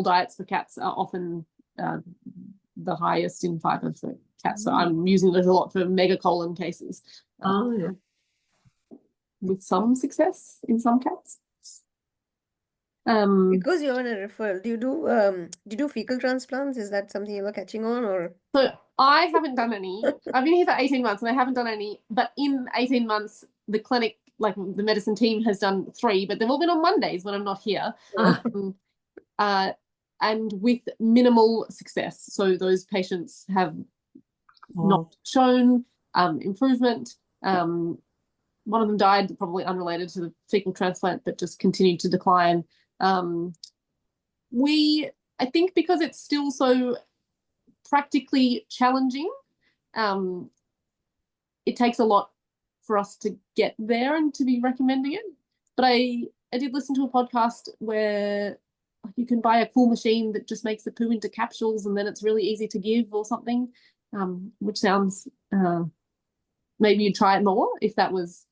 Speaker 1: diets for cats are often the highest in fiber for cats. So I'm using it a lot for megacolon cases. With some success in some cats.
Speaker 3: Because you're on a referral, do you do fecal transplants? Is that something you were catching on, or?
Speaker 1: So I haven't done any. I've been here for 18 months and I haven't done any. But in 18 months, the clinic, like the medicine team, has done 3, but they've all been on Mondays when I'm not here. And with minimal success. So those patients have not shown improvement. One of them died, probably unrelated to the fecal transplant, but just continued to decline. I think because it's still so practically challenging, it takes a lot for us to get there and to be recommending it. But I did listen to a podcast where you can buy a cool machine that just makes the poo into capsules and then it's really easy to give or something, which sounds, maybe you'd try it more if that was,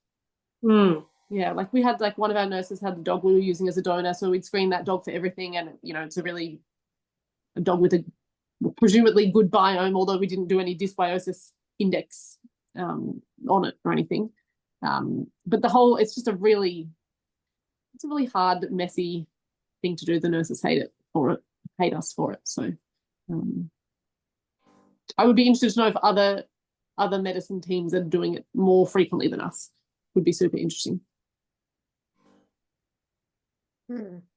Speaker 1: yeah, like we had, like one of our nurses had the dog we were using as a donor, so we'd screen that dog for everything, and it's a dog with a presumably good biome, although we didn't do any dysbiosis index on it or anything. But it's just a really hard, messy thing to do. The nurses hate us for it. So I would be interested to know if other medicine teams are doing it more frequently than us. Would be super interesting.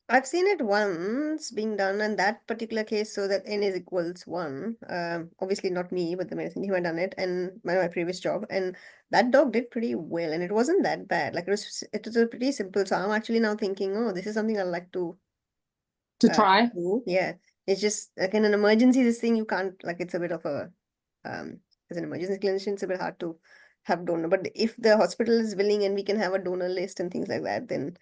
Speaker 3: I've seen it once being done in that particular case, so that n is equals 1. Obviously not me, but the medicine team had done it, and my previous job, and that dog did pretty well, and it wasn't that bad. Like it was a pretty simple. So I'm actually now thinking, oh, this is something I'd like to
Speaker 1: try.
Speaker 3: do. Yeah, it's just like in an emergency, this thing you can't, like, it's a bit of a as an emergency clinician, it's a bit hard to have donor. But if the hospital is willing and we can have a donor list and things like that, then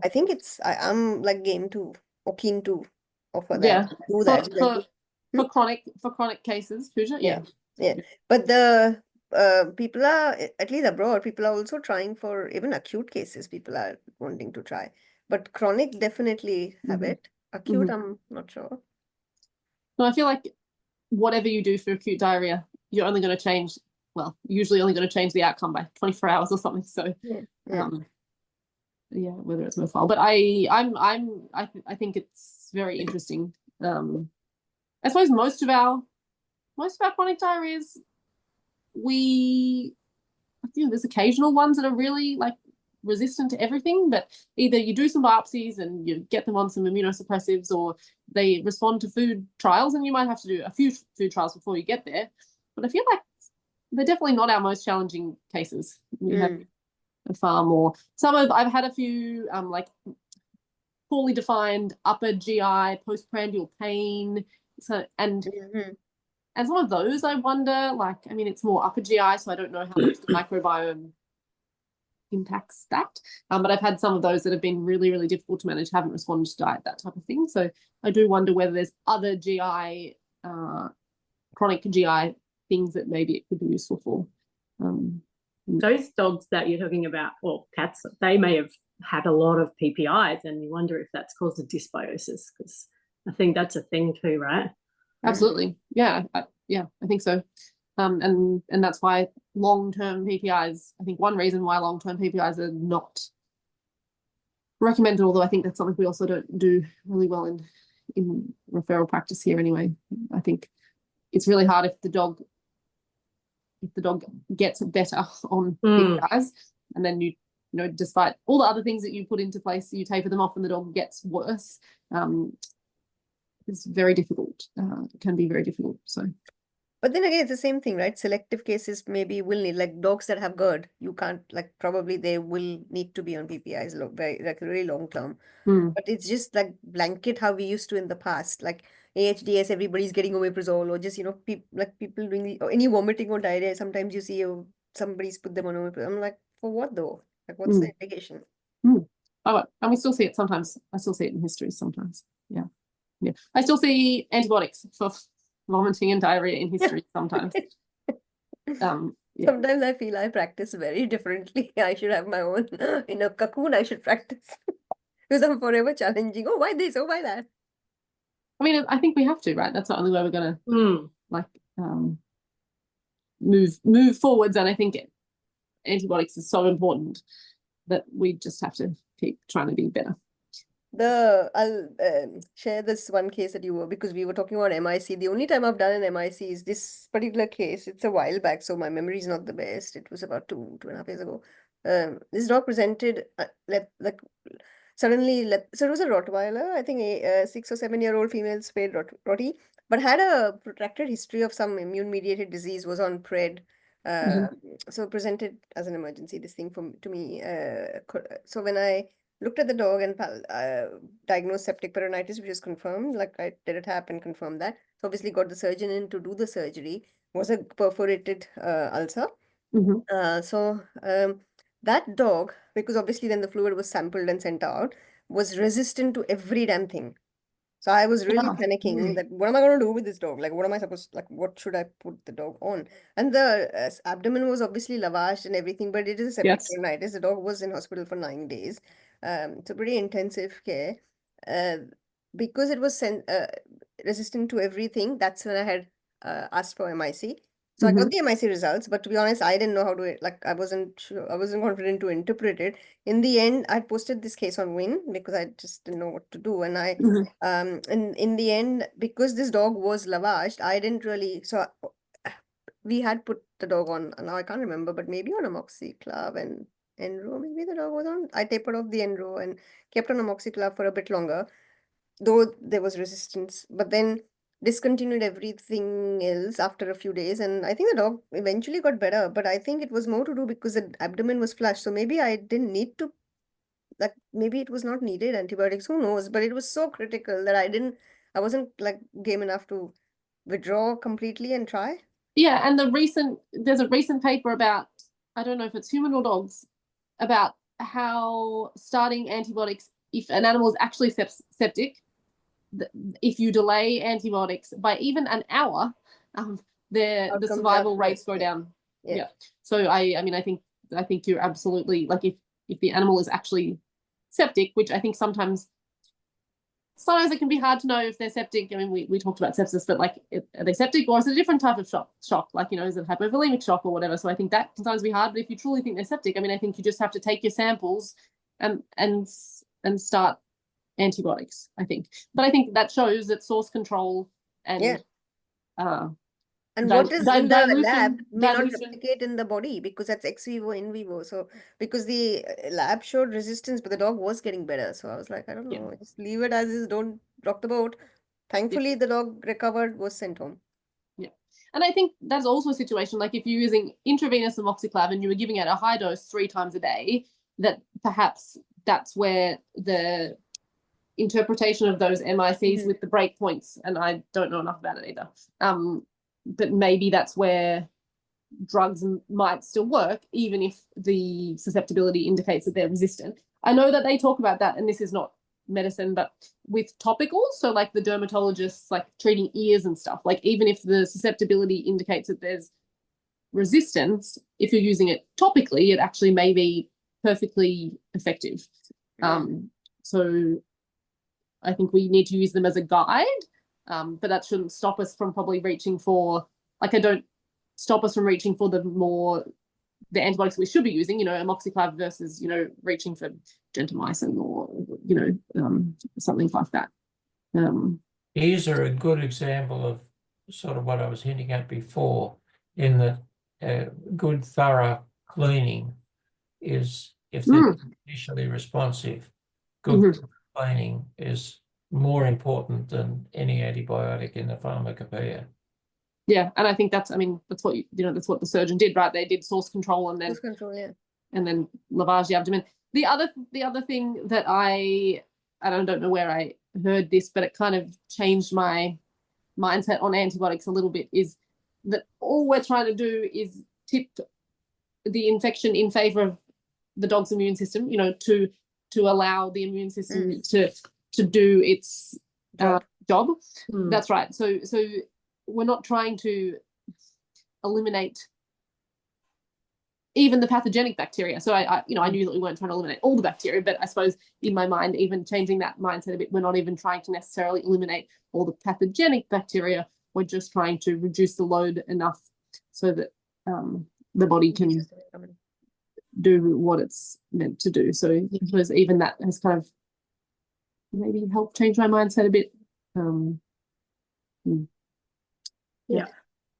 Speaker 3: I think I'm like game to or keen to offer that, do that.
Speaker 1: For chronic cases, Pooja.
Speaker 3: Yeah. But the people are, at least abroad, people are also trying for even acute cases. People are wanting to try, but chronic definitely have it. Acute, I'm not sure.
Speaker 1: No, I feel like whatever you do for acute diarrhea, you're only going to change. Well, usually only going to change the outcome by 24 hours or something. So, whether it's worthwhile. But I think it's very interesting. I suppose most of our chronic diarrheas, there's occasional ones that are really like resistant to everything, but either you do some biopsies and you get them on some immunosuppressives, or they respond to food trials, and you might have to do a few food trials before you get there. But I feel like they're definitely not our most challenging cases. We have far more. I've had a few like poorly defined upper GI postprandial pain. So and some of those I wonder, like, I mean, it's more upper GI, so I don't know how much the microbiome impacts that. But I've had some of those that have been really, really difficult to manage, haven't responded to diet, that type of thing. So I do wonder whether there's other GI, chronic GI things that maybe it could be useful for.
Speaker 2: Those dogs that you're talking about, or cats, they may have had a lot of PPIs, and you wonder if that's caused a dysbiosis, because I think that's a thing too, right?
Speaker 1: Absolutely. Yeah, I think so. And that's why long-term PPIs, I think one reason why long-term PPIs are not recommended, although I think that's something we also don't do really well in referral practice here anyway. I think it's really hard if the dog gets better on PPIs, and then you know, despite all the other things that you put into place, you taper them off and the dog gets worse. It's very difficult. It can be very difficult. So,
Speaker 3: but then again, it's the same thing, right? Selective cases maybe will need, like dogs that have GERD, you can't, like, probably they will need to be on PPIs very, like, really long term. But it's just like blanket how we used to in the past, like AHDS, everybody's getting omeprazole, or just, you know, people doing or any vomiting or diarrhea. Sometimes you see somebody's put them on omeprazole. I'm like, for what though? Like, what's the implication?
Speaker 1: Oh, and we still see it sometimes. I still see it in history sometimes. Yeah. I still see antibiotics for vomiting and diarrhea in history sometimes.
Speaker 3: Sometimes I feel I practice very differently. I should have my own in a cocoon. I should practice because I'm forever challenging. Oh, why this? Oh, why that?
Speaker 1: I mean, I think we have to, right? That's the only way we're gonna move forwards. And I think antibiotics is so important that we just have to keep trying to be better.
Speaker 3: I'll share this one case that you were, because we were talking about MIC. The only time I've done an MIC is this particular case. It's a while back, so my memory is not the best. It was about 2.5 years ago. This dog presented like suddenly, so it was a Rottweiler, I think a 6 or 7-year-old female spayed Rottie, but had a protracted history of some immune-mediated disease, was on pred. So presented as an emergency, this thing to me. So when I looked at the dog and diagnosed septic peritonitis, which is confirmed, like I did a tap and confirmed that. So obviously got the surgeon in to do the surgery. Was a perforated ulcer. So that dog, because obviously then the fluid was sampled and sent out, was resistant to every damn thing. So I was really panicking that what am I going to do with this dog? Like, what am I supposed, like, what should I put the dog on? And the abdomen was obviously lavaged and everything, but it is a septic peritonitis. The dog was in hospital for 9 days. So pretty intensive care. Because it was resistant to everything, that's when I had asked for MIC. So I got the MIC results, but to be honest, I didn't know how to, like, I wasn't sure, I wasn't confident to interpret it. In the end, I posted this case on Win because I just didn't know what to do. And I, in the end, because this dog was lavaged, I didn't really, so we had put the dog on, now I can't remember, but maybe on amoxiclav and Enro, maybe the dog was on. I tapered off the Enro and kept on amoxiclav for a bit longer, though there was resistance, but then discontinued everything else after a few days, and I think the dog eventually got better, but I think it was more to do because the abdomen was flushed, so maybe I didn't need to, like, maybe it was not needed antibiotics, who knows, but it was so critical that I wasn't like game enough to withdraw completely and try.
Speaker 1: Yeah, and there's a recent paper about, I don't know if it's human or dogs, about how starting antibiotics, if an animal is actually septic, if you delay antibiotics by even an hour, the survival rates go down. Yeah. So I mean, I think you're absolutely, like, if the animal is actually septic, which I think sometimes it can be hard to know if they're septic. I mean, we talked about sepsis, but like, are they septic, or is it a different type of shock? Like, you know, is it hypovolemic shock or whatever? So I think that can sometimes be hard. But if you truly think they're septic, I mean, I think you just have to take your samples and start antibiotics, I think. But I think that shows that source control and
Speaker 3: and what is in the lab may not replicate in the body, because that's ex vivo, in vivo. So because the lab showed resistance, but the dog was getting better. So I was like, I don't know, just leave it as is, don't rock the boat. Thankfully, the dog recovered, was sent home.
Speaker 1: Yeah. And I think that's also a situation, like if you're using intravenous amoxiclav and you were giving it a high dose 3 times a day, that perhaps that's where the interpretation of those MICs with the break points, and I don't know enough about it either, but maybe that's where drugs might still work, even if the susceptibility indicates that they're resistant. I know that they talk about that, and this is not medicine, but with topicals, so like the dermatologists, like treating ears and stuff, like even if the susceptibility indicates that there's resistance, if you're using it topically, it actually may be perfectly effective. So I think we need to use them as a guide, but that shouldn't stop us from probably reaching for, like, I don't stop us from reaching for the antibiotics we should be using, you know, amoxiclav versus, you know, reaching for gentamicin or, you know, something like that.
Speaker 4: Ears are a good example of sort of what I was hinting at before, in that good thorough cleaning is, if they're initially responsive, good cleaning is more important than any antibiotic in the pharmacopoeia.
Speaker 1: Yeah, and I think that's, I mean, that's what that's what the surgeon did, right? They did source control and then and then lavage the abdomen. The other thing that I don't know where I heard this, but it kind of changed my mindset on antibiotics a little bit, is that all we're trying to do is tip the infection in favor of the dog's immune system, you know, to allow the immune system to do its job. That's right. So we're not trying to eliminate even the pathogenic bacteria. So I knew that we weren't trying to eliminate all the bacteria, but I suppose in my mind, even changing that mindset a bit, we're not even trying to necessarily eliminate all the pathogenic bacteria. We're just trying to reduce the load enough so that the body can do what it's meant to do. So because even that has kind of maybe help change my mindset a bit.
Speaker 2: Yeah.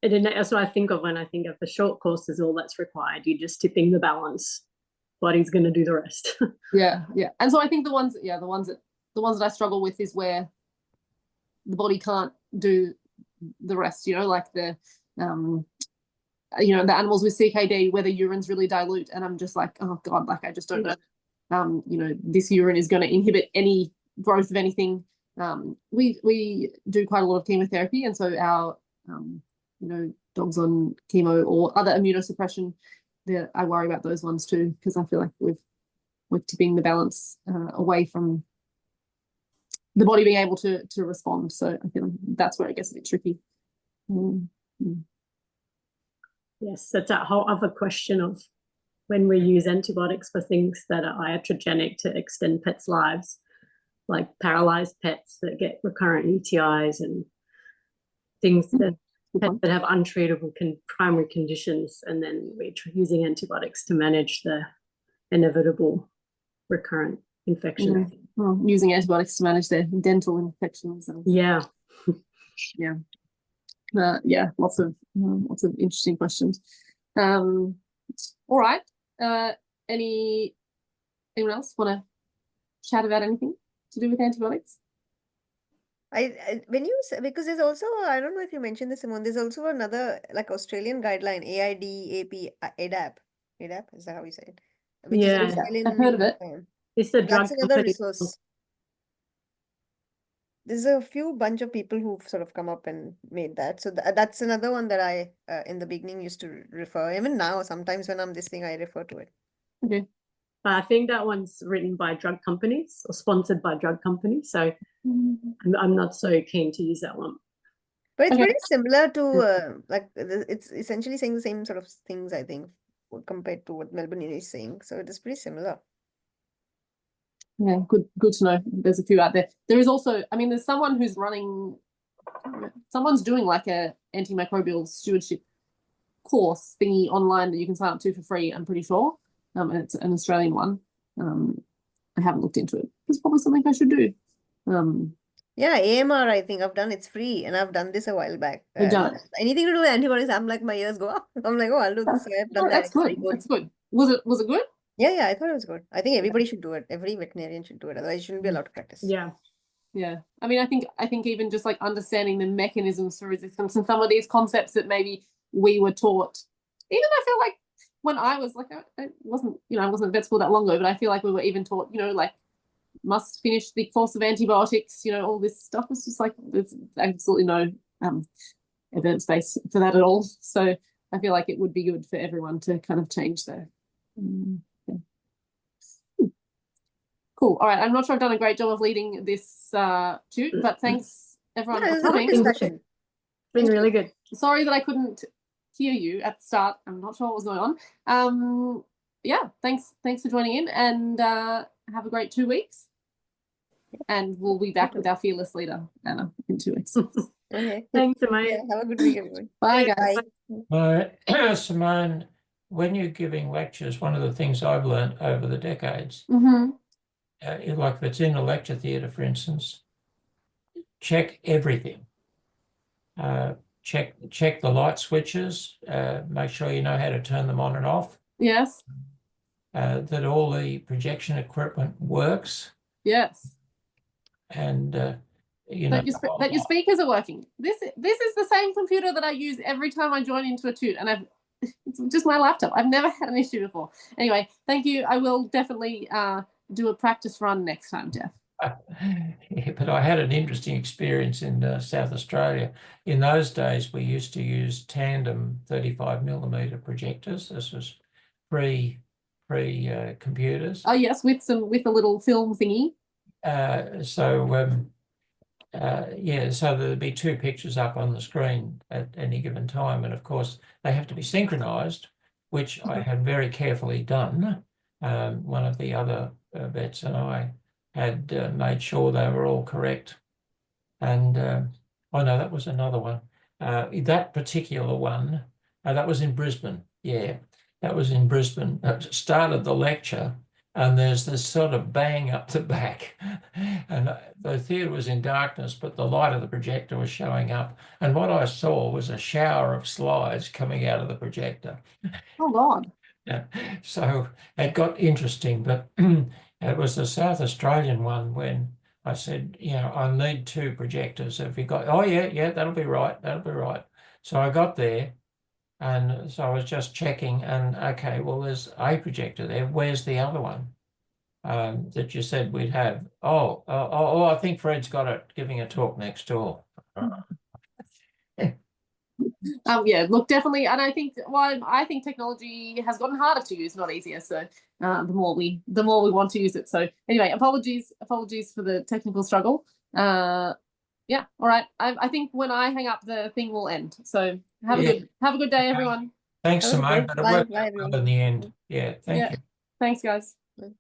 Speaker 2: And that's what I think of when I think of the short courses, all that's required. You're just tipping the balance. Body's going to do the rest.
Speaker 1: Yeah. And so I think the ones that I struggle with is where the body can't do the rest, like the the animals with CKD where the urine's really dilute, and I'm just like, oh God, like I just don't know. This urine is going to inhibit any growth of anything. We do quite a lot of chemotherapy, and so our dogs on chemo or other immunosuppression, I worry about those ones too, because I feel like we're tipping the balance away from the body being able to respond. So I feel like that's where it gets a bit tricky.
Speaker 2: Yes, that's a whole other question of when we use antibiotics for things that are iatrogenic to extend pets' lives, like paralyzed pets that get recurrent UTIs and things that have untreatable primary conditions, and then we're using antibiotics to manage the inevitable recurrent infection.
Speaker 1: Well, using antibiotics to manage their dental infections.
Speaker 2: Yeah.
Speaker 1: Lots of interesting questions. All right. Anyone else want to chat about anything to do with antibiotics?
Speaker 3: When you say, because there's also, I don't know if you mentioned this, Simone, there's also another like Australian guideline, ADAP, is that how you say it? Which is an Australian,
Speaker 1: I've heard of it.
Speaker 2: It's the drug
Speaker 3: that's another
Speaker 2: company.
Speaker 3: resource. There's a bunch of people who've sort of come up and made that. So that's another one that I, in the beginning, used to refer. Even now, sometimes when I'm this thing, I refer to it.
Speaker 1: Okay.
Speaker 2: I think that one's written by drug companies or sponsored by drug companies. So I'm not so keen to use that one.
Speaker 3: But it's very similar to, it's essentially saying the same sort of things, I think, compared to what Melbourne is saying. So it is pretty similar.
Speaker 1: Yeah, good to know. There's a few out there. There is also, there's someone who's someone's doing like a antimicrobial stewardship course thingy online that you can sign up to for free, I'm pretty sure. And it's an Australian one. I haven't looked into it. It's probably something I should do.
Speaker 3: Yeah, AMR, I think I've done. It's free, and I've done this a while back.
Speaker 1: I've done it.
Speaker 3: Anything to do with antibiotics, I'm like, my ears go up. I'm like, oh, I'll do this. So I've done that.
Speaker 1: That's good. That's good. Was it good?
Speaker 3: Yeah, I thought it was good. I think everybody should do it. Every veterinarian should do it. Otherwise, you shouldn't be allowed to practice.
Speaker 2: Yeah.
Speaker 1: I think even just like understanding the mechanisms for resistance and some of these concepts that maybe we were taught, even I feel like when I was like, I wasn't at vet school that long ago, but I feel like we were even taught, like must finish the course of antibiotics, all this stuff. It's just like, there's absolutely no evidence base for that at all. So I feel like it would be good for everyone to kind of change their Cool. All right. I'm not sure I've done a great job of leading this shoot, but thanks everyone for coming.
Speaker 3: It's
Speaker 2: been really good.
Speaker 1: Sorry that I couldn't hear you at the start. I'm not sure what was going on. Thanks for joining in, and have a great 2 weeks. And we'll be back with our fearless leader, Anna, in 2 weeks.
Speaker 3: Okay.
Speaker 2: Thanks, Simone.
Speaker 3: Yeah, have a good week, everyone.
Speaker 1: Bye, guys.
Speaker 4: Bye. Simone, when you're giving lectures, one of the things I've learned over the decades, like if it's in a lecture theatre, for instance, check everything. Check the light switches. Make sure you know how to turn them on and off.
Speaker 1: Yes.
Speaker 4: That all the projection equipment works.
Speaker 1: Yes.
Speaker 4: And that
Speaker 1: your speakers are working. This is the same computer that I use every time I join into a toot, and it's just my laptop. I've never had an issue before. Anyway, thank you. I will definitely do a practice run next time, Jeff.
Speaker 4: Yeah, but I had an interesting experience in South Australia. In those days, we used to use tandem 35mm projectors. This was pre computers.
Speaker 1: Oh yes, with a little film thingy.
Speaker 4: So there'd be two pictures up on the screen at any given time, and of course they have to be synchronized, which I had very carefully done. One of the other vets and I had made sure they were all correct. And that was another one. That particular one, that was in Brisbane. Yeah, that was in Brisbane. Started the lecture, and there's this sort of bang up the back, and the theatre was in darkness, but the light of the projector was showing up, and what I saw was a shower of slides coming out of the projector.
Speaker 1: Oh God.
Speaker 4: Yeah. So it got interesting, but it was the South Australian one when I said, you know, I need 2 projectors. Have you got? Oh yeah, that'll be right. That'll be right. So I got there, and so I was just checking, and okay, well, there's a projector there. Where's the other one that you said we'd have? Oh, I think Fred's got it, giving a talk next door.
Speaker 1: Yeah, look, definitely, and I think technology has gotten harder to use, not easier. So the more we want to use it. So anyway, apologies for the technical struggle. Yeah, all right. I think when I hang up, the thing will end. So have a good day, everyone.
Speaker 4: Thanks, Simone, but it worked
Speaker 3: Bye,
Speaker 4: out
Speaker 3: everyone.
Speaker 4: well in the end. Yeah, thank you.
Speaker 1: Thanks, guys.
Speaker 3: Bye.